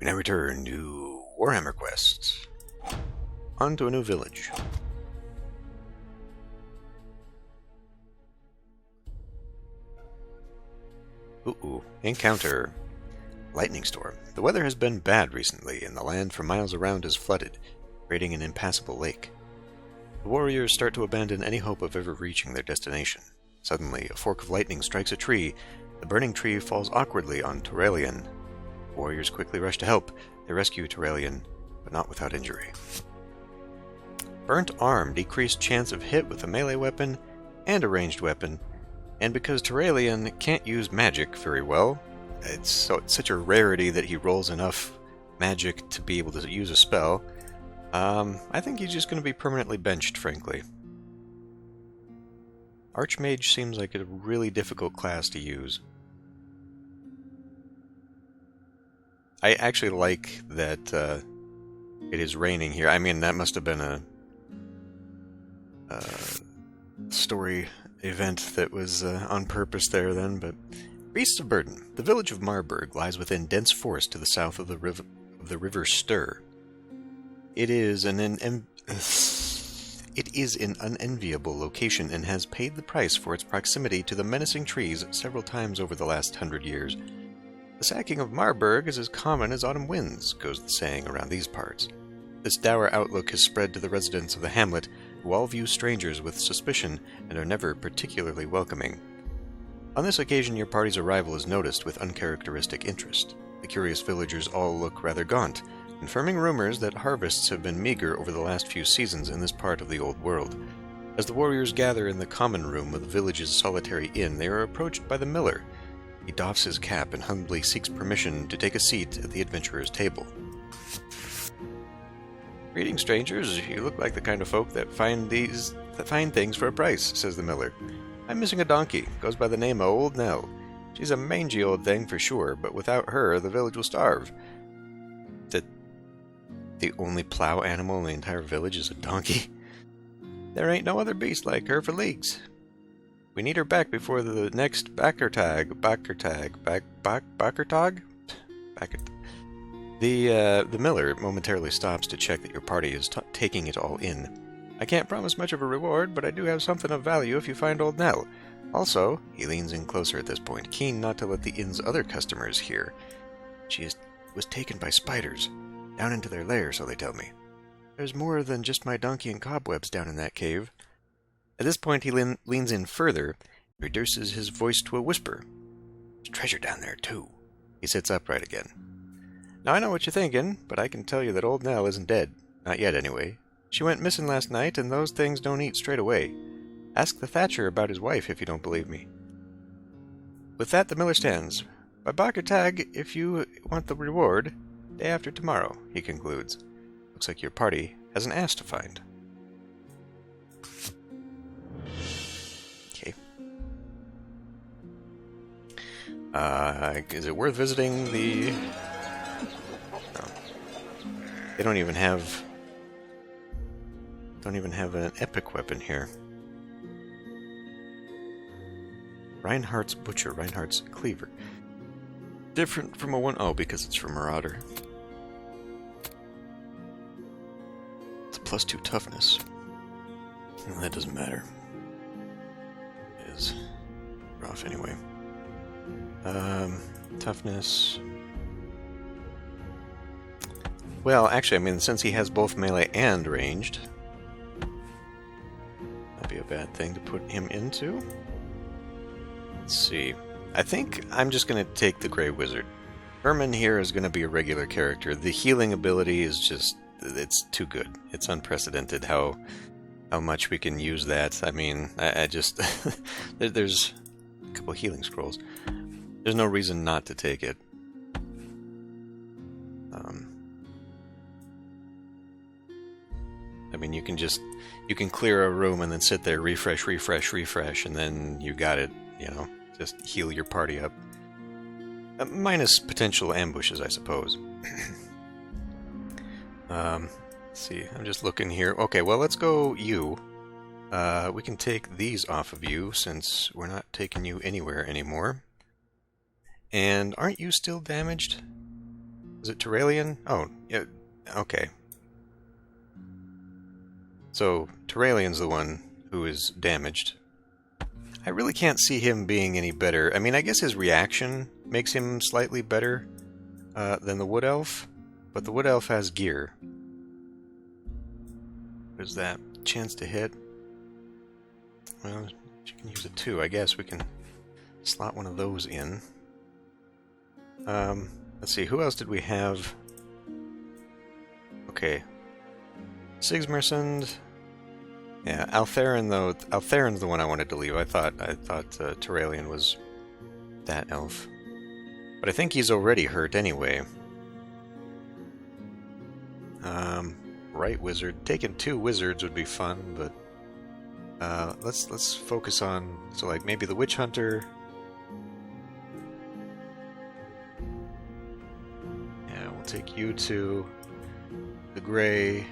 We now return to Warhammer Quest. On to a new village. Ooh, encounter. Lightning storm. The weather has been bad recently, and the land for miles around is flooded, creating an impassable lake. The warriors start to abandon any hope of ever reaching their destination. Suddenly, a fork of lightning strikes a tree. The burning tree falls awkwardly on Turelian. The warriors quickly rush to help. They rescue Turelian, but not without injury. Burnt arm. Decreased chance of hit with a melee weapon and a ranged weapon. And because Turelian can't use magic very well, it's such a rarity that he rolls enough magic to be able to use a spell. I think he's just going to be permanently benched, frankly. Archmage seems like a really difficult class to use. I actually like that it is raining here. I mean, that must have been a story event that was on purpose there then, but... Beasts of Burden. The village of Marburg lies within dense forest to the south of the river Ster. It is an unenviable location and has paid the price for its proximity to the menacing trees several times over the last 100 years. The sacking of Marburg is as common as autumn winds, goes the saying around these parts. This dour outlook has spread to the residents of the hamlet, who all view strangers with suspicion and are never particularly welcoming. On this occasion, your party's arrival is noticed with uncharacteristic interest. The curious villagers all look rather gaunt, confirming rumors that harvests have been meager over the last few seasons in this part of the old world. As the warriors gather in the common room of the village's solitary inn, they are approached by the miller. He doffs his cap and humbly seeks permission to take a seat at the adventurer's table. "Greetings, strangers. You look like the kind of folk that find things for a price," says the miller. "I'm missing a donkey. Goes by the name of Old Nell. She's a mangy old thing for sure, but without her, the village will starve." The only plow animal in the entire village is a donkey? "There ain't no other beast like her for leagues. We need her back before the next Backertag. The miller momentarily stops to check that your party is taking it all in. "I can't promise much of a reward, but I do have something of value if you find Old Nell. Also," he leans in closer at this point, keen not to let the inn's other customers hear, "she was taken by spiders, down into their lair, so they tell me. There's more than just my donkey and cobwebs down in that cave." At this point, he leans in further, and reduces his voice to a whisper. "There's treasure down there, too." He sits upright again. "Now I know what you're thinking, but I can tell you that Old Nell isn't dead. Not yet, anyway. She went missing last night, and those things don't eat straight away. Ask the Thatcher about his wife if you don't believe me." With that, the miller stands. "By Backertag, if you want the reward, day after tomorrow," he concludes. "Looks like your party has an ass to find." Okay. Is it worth visiting the... No. They don't even have an epic weapon here. Reinhardt's Butcher, Reinhardt's Cleaver. Different from a 1-0 because it's from Marauder. It's a +2 toughness. Well, that doesn't matter. It is rough anyway. Toughness. Well, actually, I mean, since he has both melee and ranged, that'd be a bad thing to put him into. Let's see. I think I'm just going to take the Grey Wizard. Herman here is going to be a regular character. The healing ability is just... it's too good. It's unprecedented how much we can use that. I mean, I just... there's a couple of healing scrolls. There's no reason not to take it. I mean, you can clear a room and then sit there, refresh, and then you got it, you know. Just heal your party up. Minus potential ambushes, I suppose. Let's see, I'm just looking here. Okay, well, let's go you. We can take these off of you, since we're not taking you anywhere anymore. And aren't you still damaged? Is it Terralian? Oh, yeah, okay. So, Terralian's the one who is damaged. I really can't see him being any better. I mean, I guess his reaction makes him slightly better than the Wood Elf, but the Wood Elf has gear. There's that chance to hit. Well, you can use it too. I guess we can slot one of those in. Let's see, who else did we have? Okay. Sigsmersund. Yeah, Altherin though. Altherin's the one I wanted to leave. I thought Terralian was that elf. But I think he's already hurt anyway. Right wizard. Taking 2 wizards would be fun, but let's focus on, so like maybe the witch hunter. Yeah, we'll take you to the gray.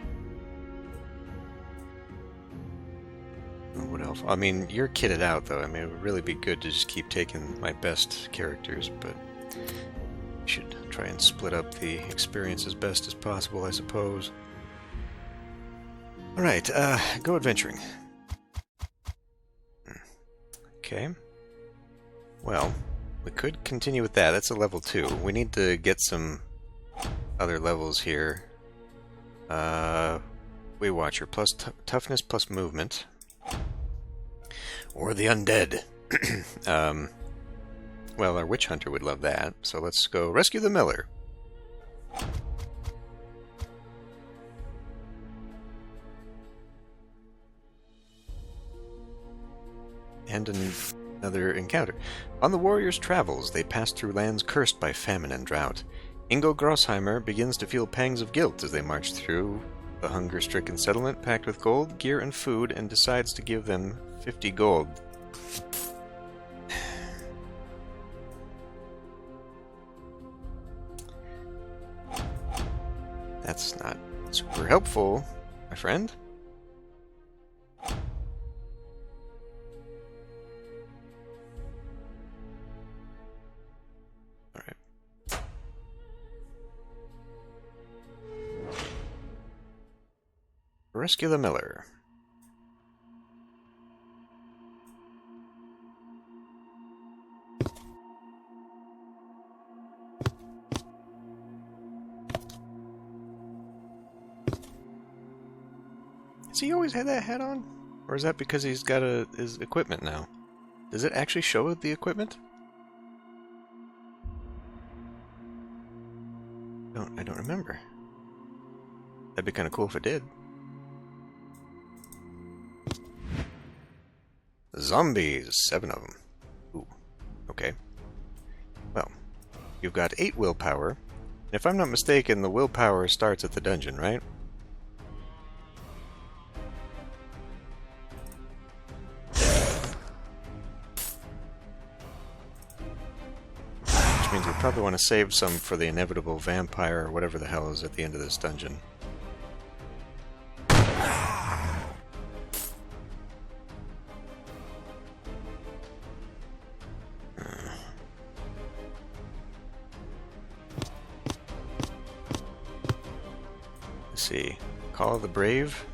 What else? I mean, you're kitted out though. I mean, it would really be good to just keep taking my best characters, but we should try and split up the experience as best as possible, I suppose. Alright, go adventuring. Okay. Well, we could continue with that. That's a level 2. We need to get some other levels here. Waywatcher plus toughness plus movement. Or the undead. Well, our witch hunter would love that. So let's go rescue the miller. And another encounter. On the warriors' travels, they pass through lands cursed by famine and drought. Ingo Grossheimer begins to feel pangs of guilt as they march through the hunger-stricken settlement packed with gold, gear, and food, and decides to give them 50 gold. That's not super helpful, my friend. Rescue the miller. Has he always had that hat on? Or is that because he's got his equipment now? Does it actually show the equipment? I don't remember. That'd be kind of cool if it did. Zombies, 7 of them. Ooh, okay. Well, you've got 8 willpower. And if I'm not mistaken, the willpower starts at the dungeon, right? Which means we probably want to save some for the inevitable vampire or whatever the hell is at the end of this dungeon. See, Call of the Brave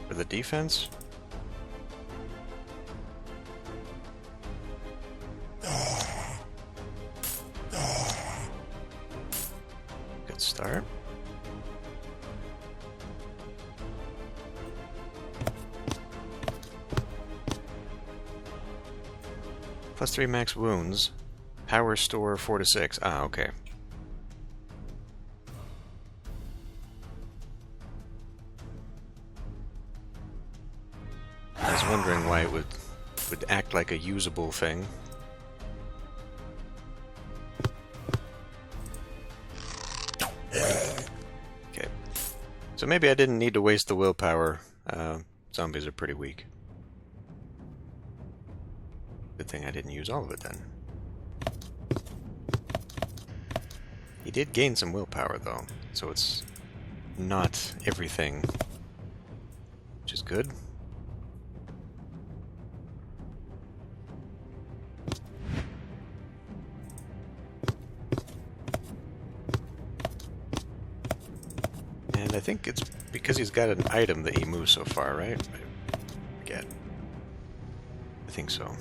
for the defense. Good start. +3 max wounds. Power store 4 to 6. Ah, okay. Wondering why it would act like a usable thing. Okay. So maybe I didn't need to waste the willpower. Zombies are pretty weak. Good thing I didn't use all of it then. He did gain some willpower though, so it's not everything, which is good. And I think it's because he's got an item that he moves so far, right? I forget. I think so.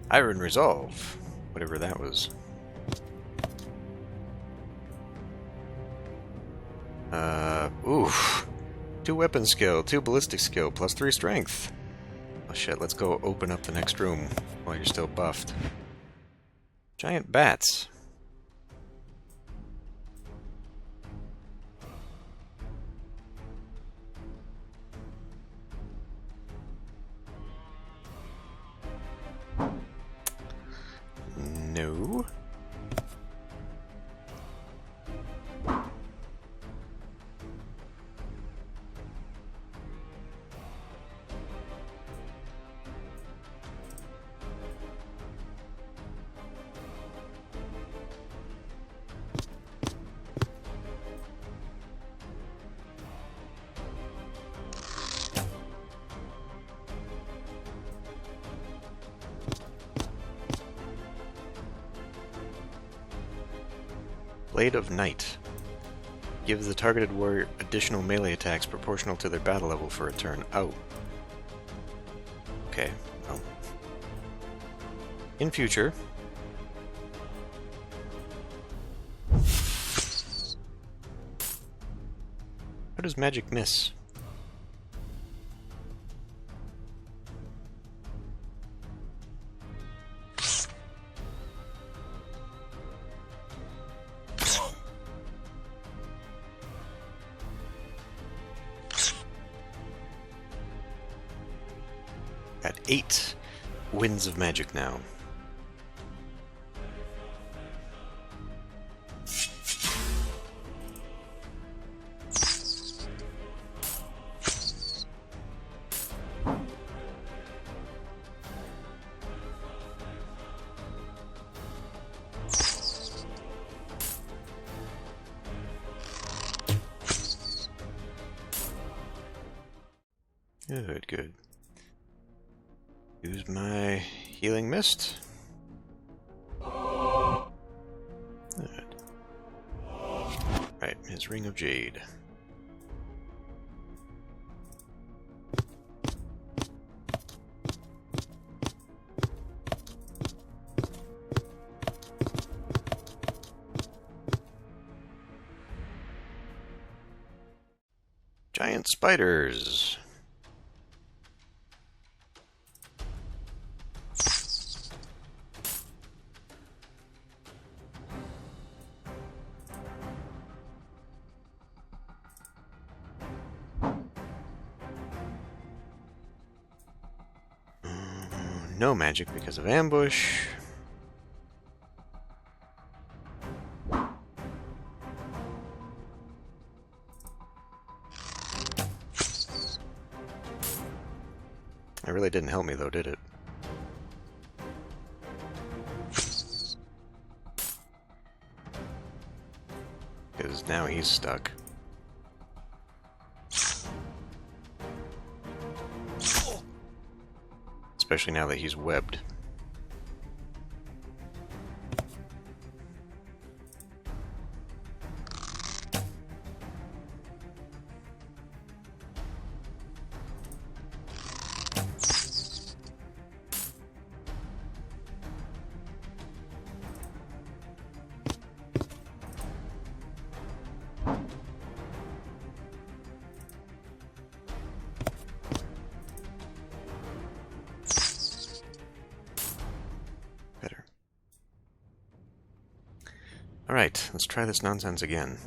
Iron Resolve. Whatever that was. Oof. 2 weapon skill, 2 ballistic skill, plus 3 strength. Oh shit, let's go open up the next room while you're still buffed. Giant bats. No. Blade of Night. Gives the targeted warrior additional melee attacks proportional to their battle level for a turn. Oh. Okay. Oh. In future. How does magic miss? At 8 winds of magic now. Good, good. Use my healing mist. Good. Right, his ring of jade. Giant spiders. No magic because of ambush. It really didn't help me though, did it? Because now he's stuck. Especially now that he's webbed. Alright, let's try this nonsense again.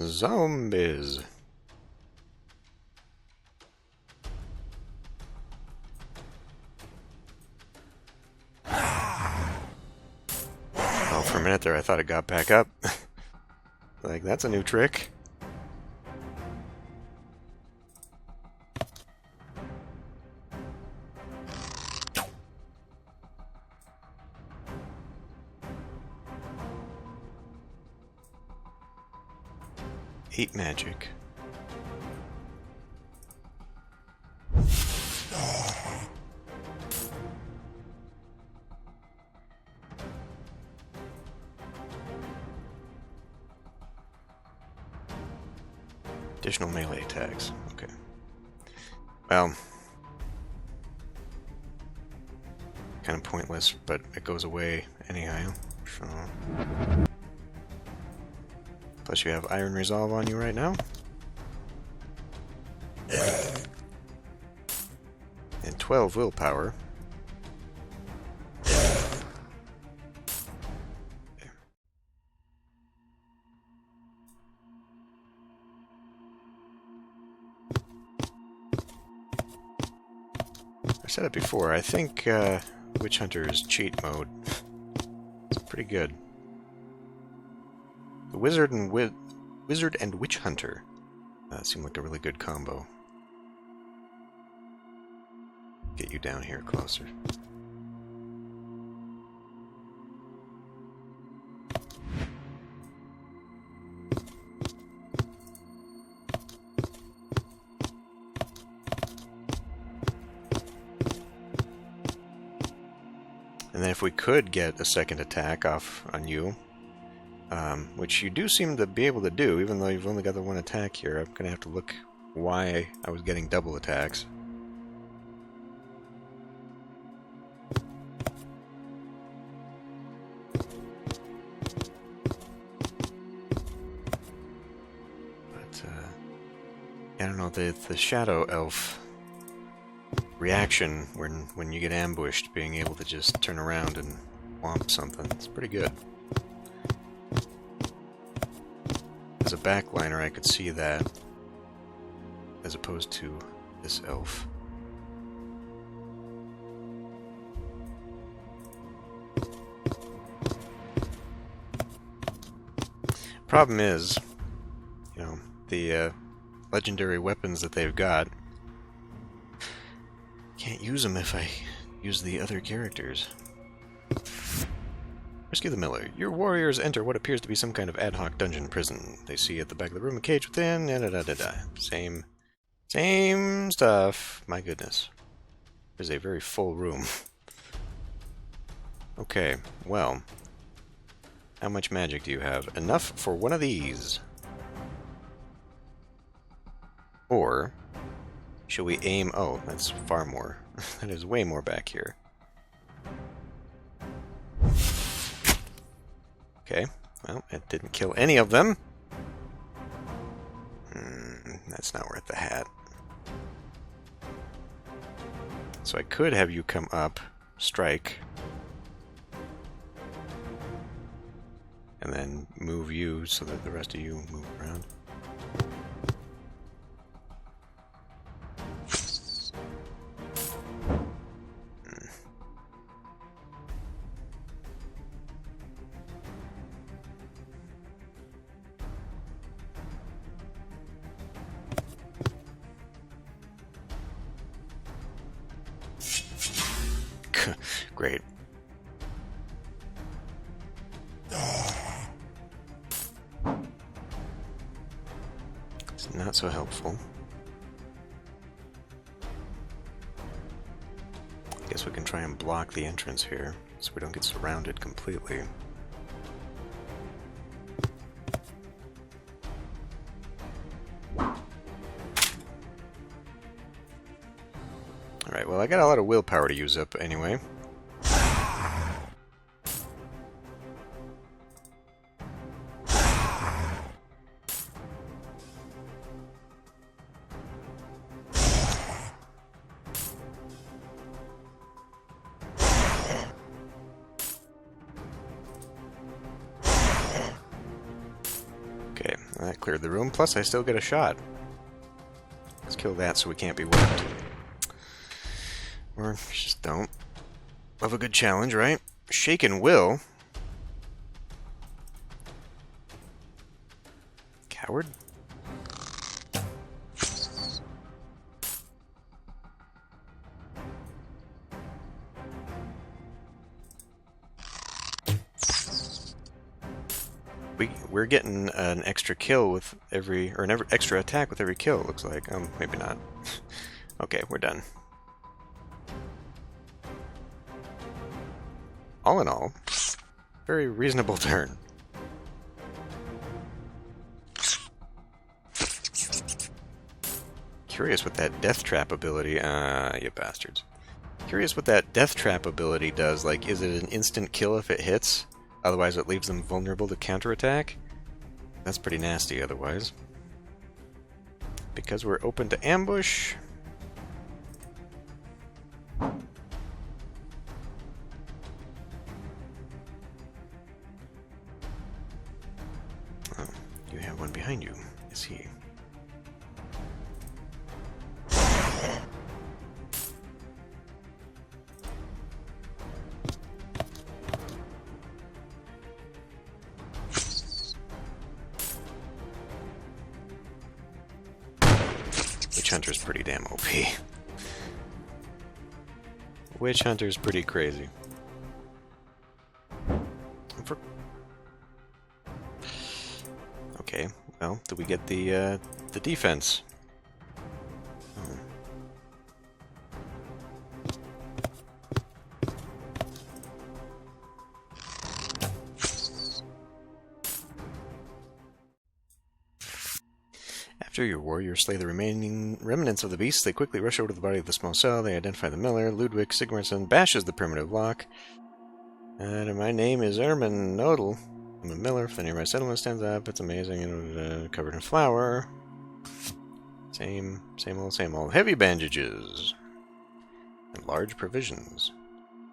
Zombies. a minute there, I thought it got back up. Like, that's a new trick. Eight magic. Additional melee attacks. Okay. Well, kind of pointless, but it goes away anyhow. So. Plus, you have Iron Resolve on you right now. And 12 willpower. I said it before, I think Witch Hunter's cheat mode is pretty good. The Wizard and Witch Hunter seem like a really good combo. Get you down here closer. And then if we could get a second attack off on you, which you do seem to be able to do, even though you've only got the one attack here, I'm going to have to look why I was getting double attacks. But, I don't know, the Shadow Elf reaction when you get ambushed, being able to just turn around and whomp something, it's pretty good. As a backliner, I could see that, as opposed to this elf. Problem is, you know, the legendary weapons that they've got, can't use them if I use the other characters. Rescue the Miller. Your warriors enter what appears to be some kind of ad hoc dungeon prison. They see at the back of the room a cage within. Same stuff. My goodness. There's a very full room. Okay, well. How much magic do you have? Enough for one of these. Or should we aim? Oh, that's far more. That is way more back here. Okay, well, it didn't kill any of them. That's not worth the hat. So I could have you come up, strike, and then move you so that the rest of you move around. Great. It's not so helpful. Guess we can try and block the entrance here, so we don't get surrounded completely. Alright, well, I got a lot of willpower to use up anyway. Okay, that cleared the room, plus I still get a shot. Let's kill that so we can't be whacked. Or just don't. Love a good challenge, right? Shaken Will. Coward? We're getting an extra kill with every, or an extra attack with every kill, it looks like. Maybe not. Okay, we're done. All in all, very reasonable turn. Curious what that death trap ability, you bastards. Curious what that death trap ability does. Like, is it an instant kill if it hits? Otherwise it leaves them vulnerable to counterattack? That's pretty nasty otherwise. Because we're open to ambush. Oh, you have one behind you. I see. Witch Hunter's pretty damn OP. Witch Hunter's pretty crazy. Okay, well, do we get the defense? Oh. After your warriors slay the remaining remnants of the beast, they quickly rush over to the body of the small cell. They identify the miller. Ludwig Sigmarsson bashes the primitive lock. And my name is Ermin Nodal. I'm a miller. If the nearby settlement stands up, it's amazing. And covered in flour. Same old. Heavy bandages. And large provisions.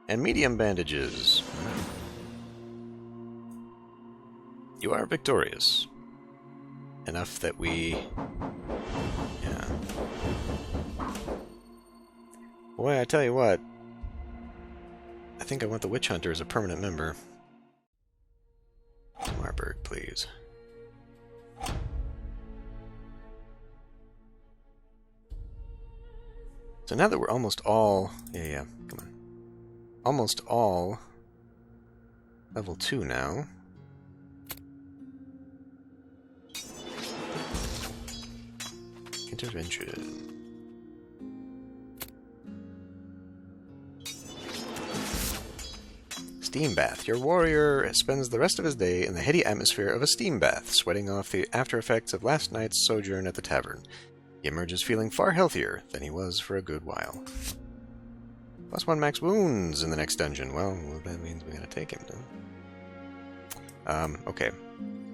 And medium bandages. You are victorious. Enough that we... Yeah. Boy, I tell you what. I think I want the Witch Hunter as a permanent member. Marburg, please. So now that we're almost all... Yeah, come on. Almost all level 2 now. Intervention. Steam bath. Your warrior spends the rest of his day in the heady atmosphere of a steam bath, sweating off the after effects of last night's sojourn at the tavern. He emerges feeling far healthier than he was for a good while. +1 max wounds in the next dungeon. Well, that means we gotta take him, then. Okay.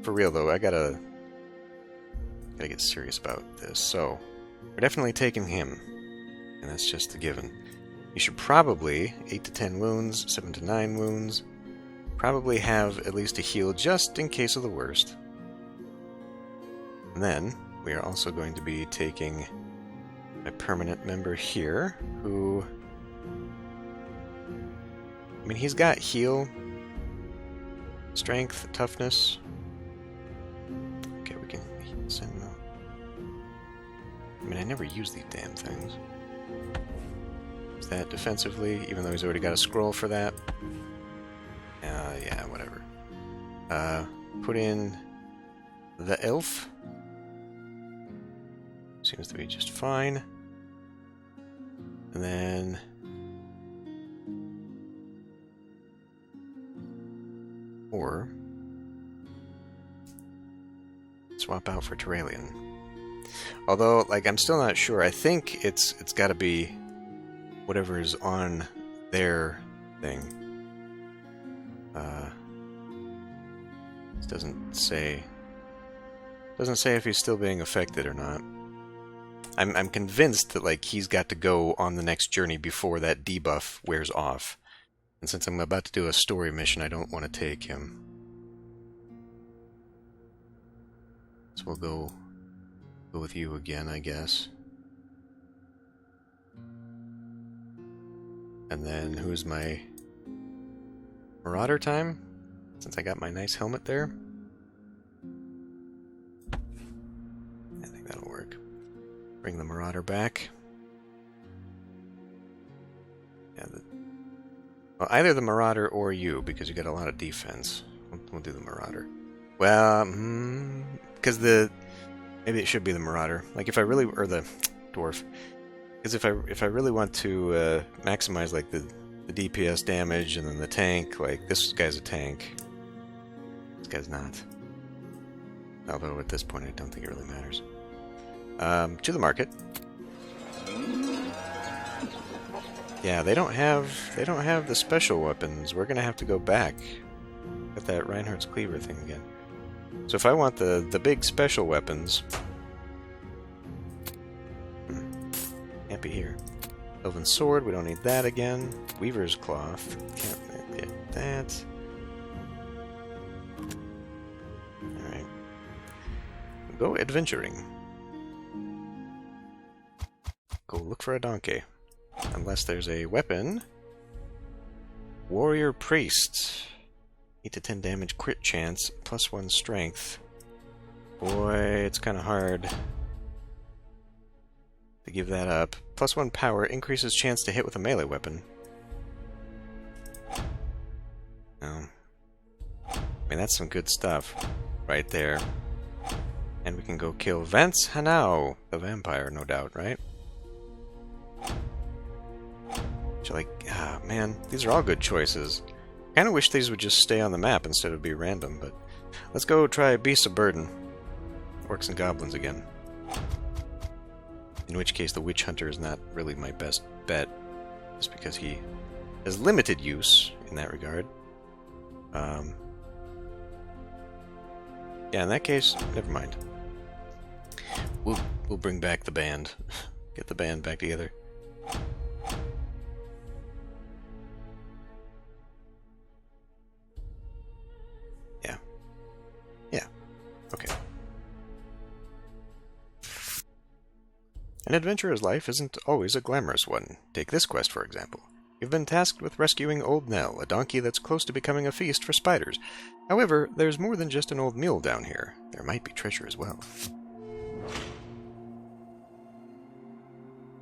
For real, though, I gotta get serious about this. So, we're definitely taking him. And that's just a given. You should probably 8 to 10 wounds, 7 to 9 wounds. Probably have at least a heal just in case of the worst. And then, we are also going to be taking a permanent member here, who... I mean, he's got heal, strength, toughness. Okay, we can send them. I mean, I never use these damn things. Use that defensively, even though he's already got a scroll for that. Yeah, whatever. Put in the elf. Seems to be just fine. And then... Or... swap out for Terralian. Although, like, I'm still not sure. I think it's got to be whatever is on their thing. It doesn't say if he's still being affected or not. I'm convinced that, like, he's got to go on the next journey before that debuff wears off. And since I'm about to do a story mission, I don't want to take him. So we'll go with you again, I guess. And then who's my Marauder time? Since I got my nice helmet there. I think that'll work. Bring the Marauder back. Yeah, well, either the Marauder or you, because you got a lot of defense. We'll do the Marauder. Well, because maybe it should be the Marauder. Like if I really, or the Dwarf. Because if I really want to maximize like the DPS damage and then the tank, like this guy's a tank. This guy's not. Although at this point I don't think it really matters. To the market. Yeah, they don't have the special weapons. We're gonna have to go back. Get that Reinhardt's Cleaver thing again. So if I want the big special weapons, can't be here. Elven Sword, we don't need that again. Weaver's Cloth, can't get that. Alright. Go adventuring. Go look for a donkey. Unless there's a weapon. Warrior Priest. 8 to 10 damage crit chance, +1 strength. Boy, it's kind of hard to give that up. +1 power, increases chance to hit with a melee weapon. Oh. I mean, that's some good stuff right there. And we can go kill Vance Hanau, the vampire, no doubt, right? Like, ah, man, these are all good choices. Kind of wish these would just stay on the map instead of be random, but let's go try Beasts of Burden. Orcs and Goblins again. In which case, the Witch Hunter is not really my best bet, just because he has limited use in that regard. Yeah, in that case, never mind. We'll bring back the band. Get the band back together. Yeah. Okay. An adventurer's life isn't always a glamorous one. Take this quest, for example. You've been tasked with rescuing Old Nell, a donkey that's close to becoming a feast for spiders. However, there's more than just an old mule down here. There might be treasure as well.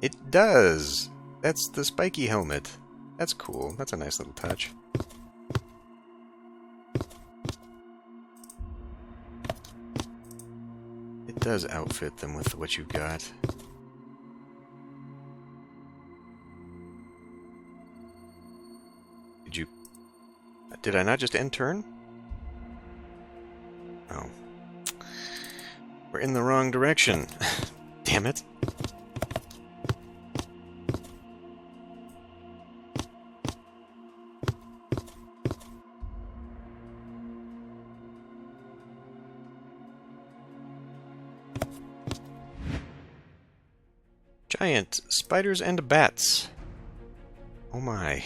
It does! That's the spiky helmet. That's cool. That's a nice little touch. It does outfit them with what you've got. Did I not just end turn? Oh. We're in the wrong direction. Damn it. Giant spiders and bats. Oh my.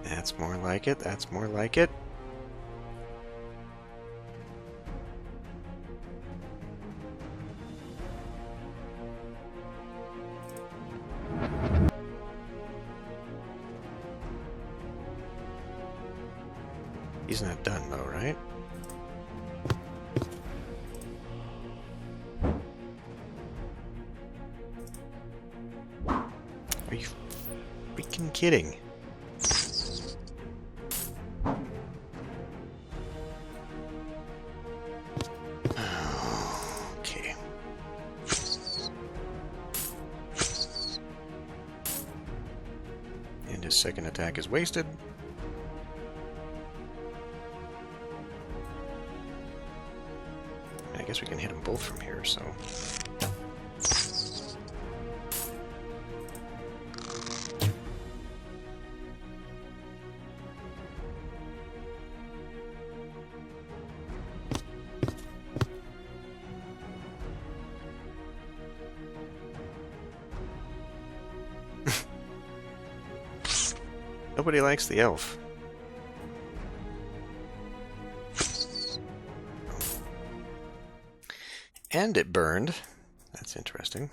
That's more like it. That's more like it. He's not done though, right? Are you freaking kidding? Okay. And his second attack is wasted. I guess we can hit them both from here, so... Nobody likes the elf. And it burned. That's interesting.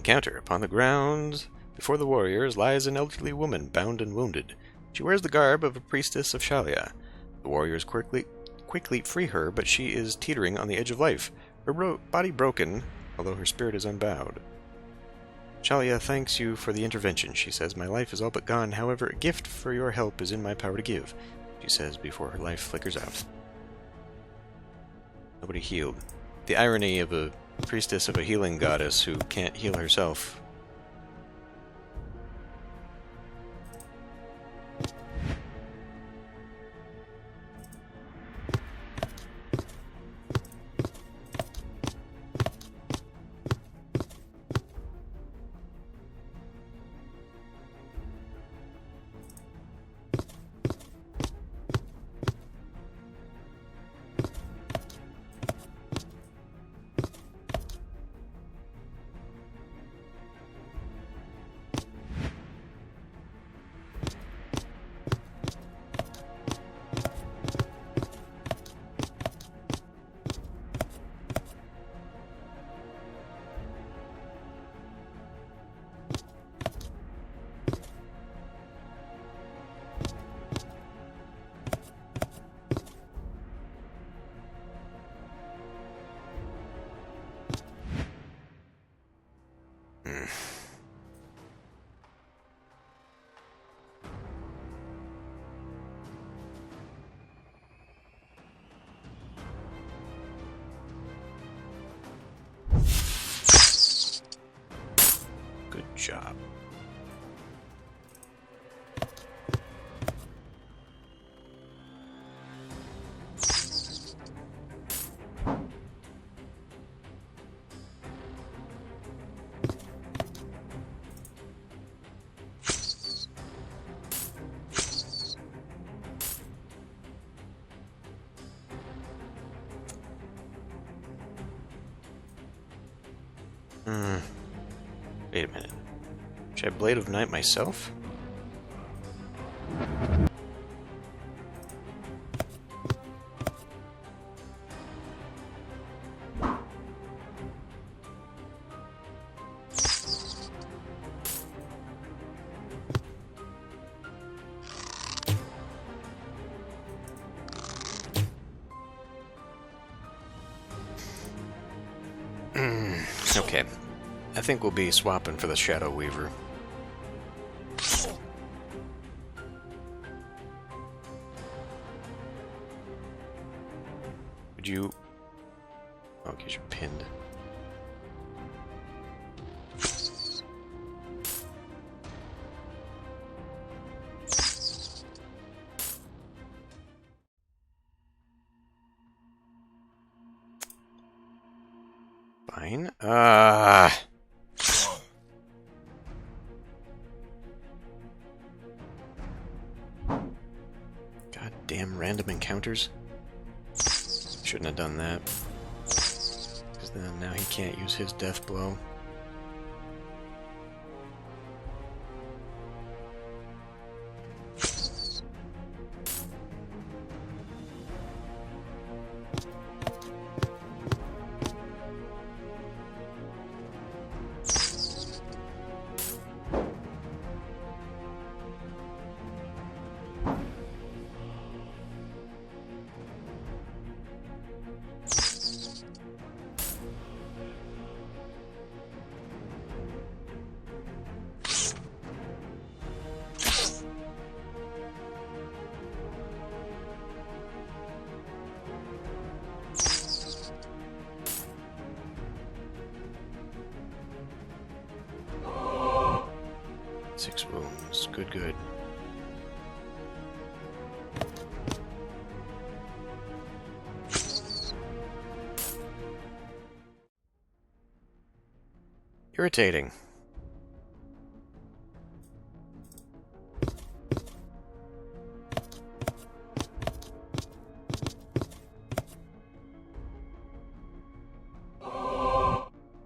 Encounter. Upon the ground before the warriors lies an elderly woman, bound and wounded. She wears the garb of a priestess of Shalia. The warriors quickly free her, but she is teetering on the edge of life, her body broken, although her spirit is unbowed. Shalia thanks you for the intervention, she says. My life is all but gone. However, a gift for your help is in my power to give, she says before her life flickers out. Nobody healed. The irony of a priestess of a healing goddess who can't heal herself. Good job. Wait a minute. Should I Blade of Night myself? Okay. I think we'll be swapping for the Shadow Weaver. Would you... Oh, because you're pinned. Fine. Goddamn random encounters. Shouldn't have done that. Because then now he can't use his death blow. Six wounds. Good, good. Irritating.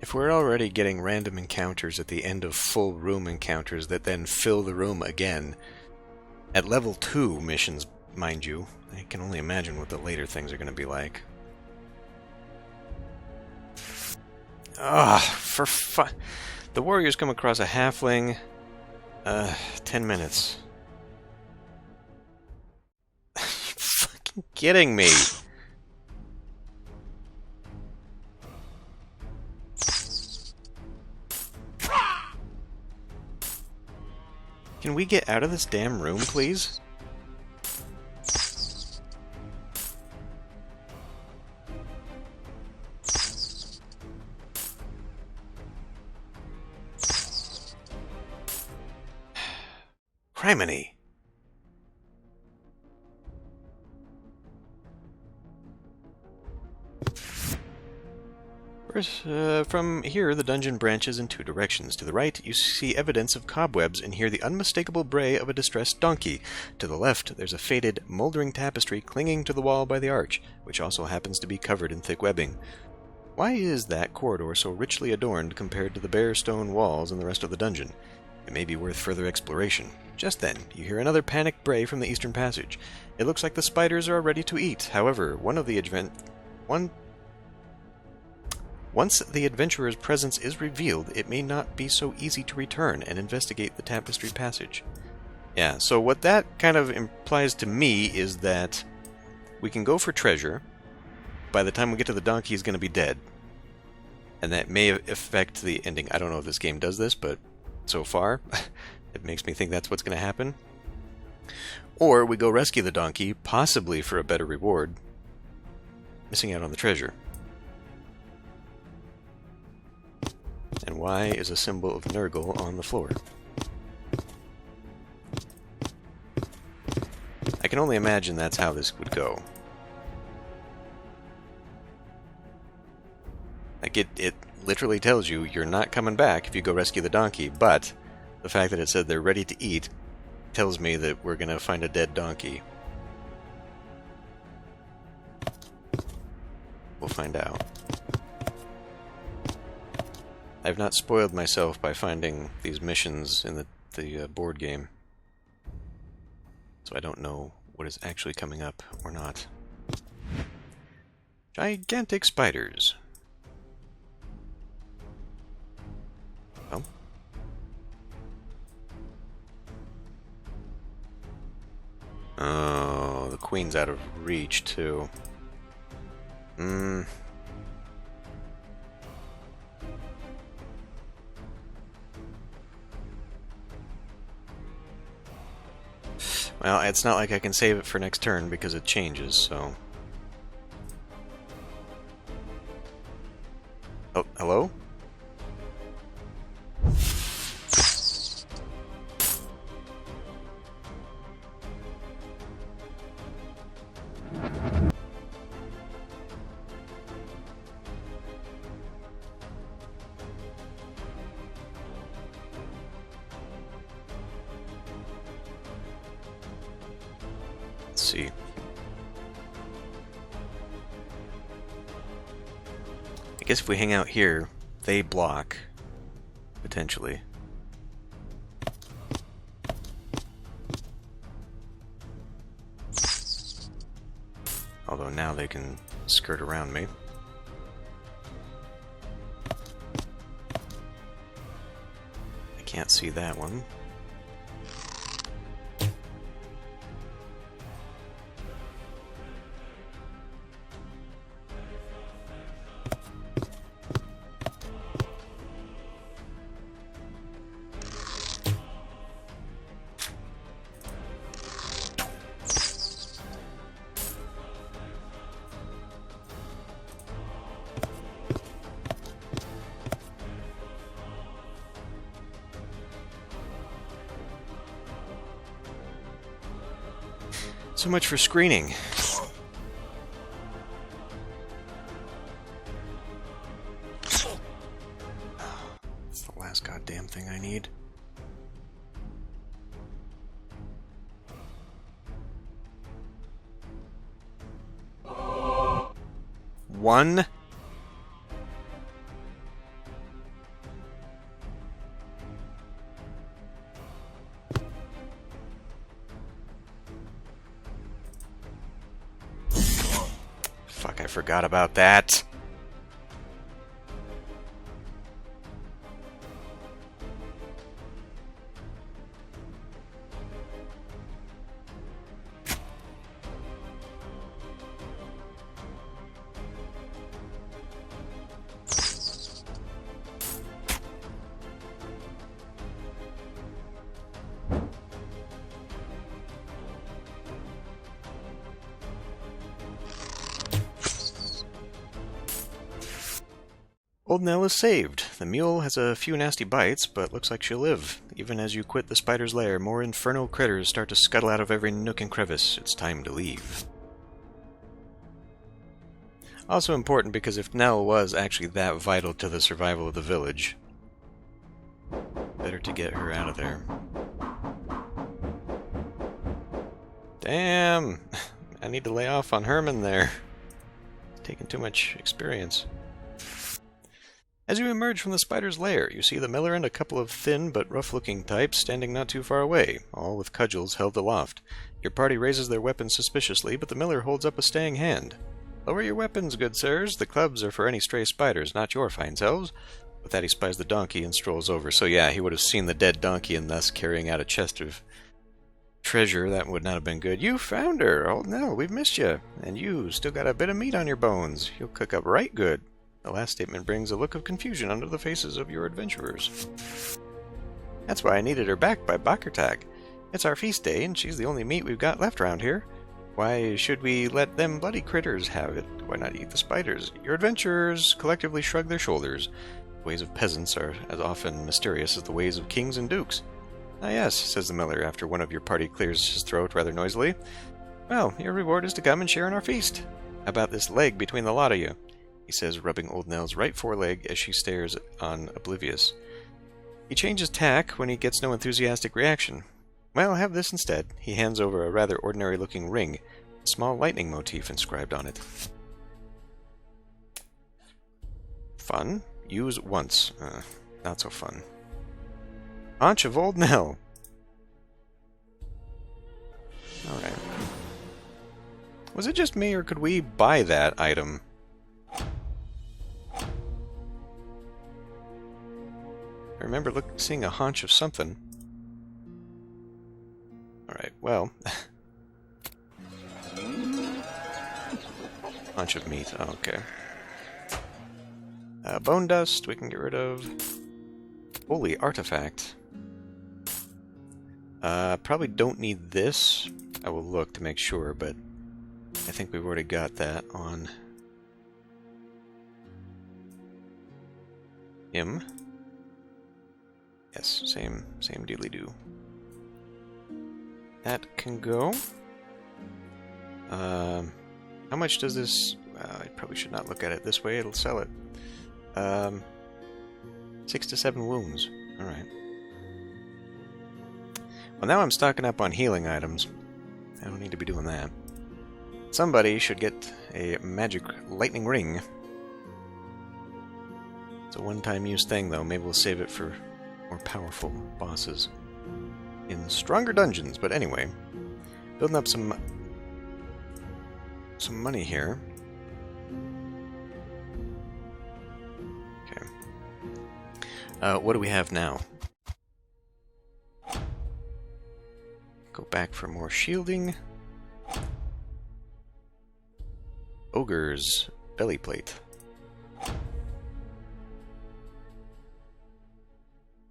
If we're already getting random encounters at the end of full room encounters that then fill the room again, at level 2 missions, mind you, I can only imagine what the later things are going to be like. The warriors come across a halfling. 10 minutes. Are you fucking kidding me? Can we get out of this damn room, please? Criminy. From here, the dungeon branches in two directions. To the right, you see evidence of cobwebs and hear the unmistakable bray of a distressed donkey. To the left, there's a faded, moldering tapestry clinging to the wall by the arch, which also happens to be covered in thick webbing. Why is that corridor so richly adorned compared to the bare stone walls and the rest of the dungeon? It may be worth further exploration. Just then, you hear another panicked bray from the eastern passage. It looks like the spiders are ready to eat. However, once the adventurer's presence is revealed, it may not be so easy to return and investigate the tapestry passage. Yeah, so what that kind of implies to me is that we can go for treasure. By the time we get to the donkey, he's going to be dead. And that may affect the ending. I don't know if this game does this, but so far, it makes me think that's what's going to happen. Or we go rescue the donkey, possibly for a better reward, missing out on the treasure. And why is a symbol of Nurgle on the floor? I can only imagine that's how this would go. Like, it literally tells you you're not coming back if you go rescue the donkey, but the fact that it said they're ready to eat tells me that we're going to find a dead donkey. We'll find out. I've not spoiled myself by finding these missions in the board game, so I don't know what is actually coming up or not. Gigantic spiders. Oh. Oh, the queen's out of reach, too. Well, it's not like I can save it for next turn because it changes, so... Oh, hello? Let's see. I guess if we hang out here, they block, potentially. Although now they can skirt around me. I can't see that one. So much for screening. That's the last goddamn thing I need. One. Fuck, I forgot about that. Old Nell is saved. The mule has a few nasty bites, but looks like she'll live. Even as you quit the spider's lair, more infernal critters start to scuttle out of every nook and crevice. It's time to leave. Also important because if Nell was actually that vital to the survival of the village, better to get her out of there. Damn! I need to lay off on Herman there. He's taking too much experience. As you emerge from the spider's lair, you see the miller and a couple of thin but rough-looking types standing not too far away, all with cudgels held aloft. Your party raises their weapons suspiciously, but the miller holds up a staying hand. Lower your weapons, good sirs. The clubs are for any stray spiders, not your fine selves. With that he spies the donkey and strolls over. So yeah, he would have seen the dead donkey and thus carrying out a chest of treasure. That would not have been good. You found her! Oh no, we've missed you. And you still got a bit of meat on your bones. You'll cook up right good. The last statement brings a look of confusion under the faces of your adventurers. That's why I needed her back by Bakertag. It's our feast day, and she's the only meat we've got left around here. Why should we let them bloody critters have it? Why not eat the spiders? Your adventurers collectively shrug their shoulders. The ways of peasants are as often mysterious as the ways of kings and dukes. Ah yes, says the miller after one of your party clears his throat rather noisily. Well, your reward is to come and share in our feast. How about this leg between the lot of you? He says, rubbing Old Nell's right foreleg as she stares on, oblivious. He changes tack when he gets no enthusiastic reaction. Well, have this instead. He hands over a rather ordinary-looking ring, a small lightning motif inscribed on it. Fun. Use once. Not so fun. Haunch of Old Nell. Alright. Was it just me, or could we buy that item? I remember seeing a haunch of something. Alright, well. Haunch of meat, oh, okay. Bone dust, we can get rid of. Holy artifact. Probably don't need this. I will look to make sure, but I think we've already got that on him. Yes, same dealy-do. That can go. How much does this... I probably should not look at it this way, it'll sell it. 6 to 7 wounds. Alright. Well, now I'm stocking up on healing items. I don't need to be doing that. Somebody should get a magic lightning ring. It's a one-time use thing, though. Maybe we'll save it for more powerful bosses in stronger dungeons. But anyway, building up some money here. Okay. What do we have now? Go back for more shielding. Ogre's belly plate.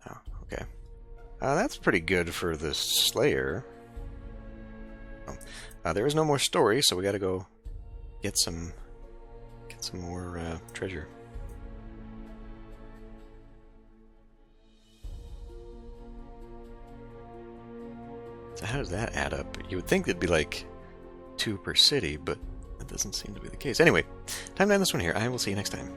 Oh, okay. That's pretty good for the Slayer. Oh. There is no more story, so we gotta go get some more treasure. So how does that add up? You would think it'd be like 2 per city, but that doesn't seem to be the case. Anyway, time to end this one here. I will see you next time.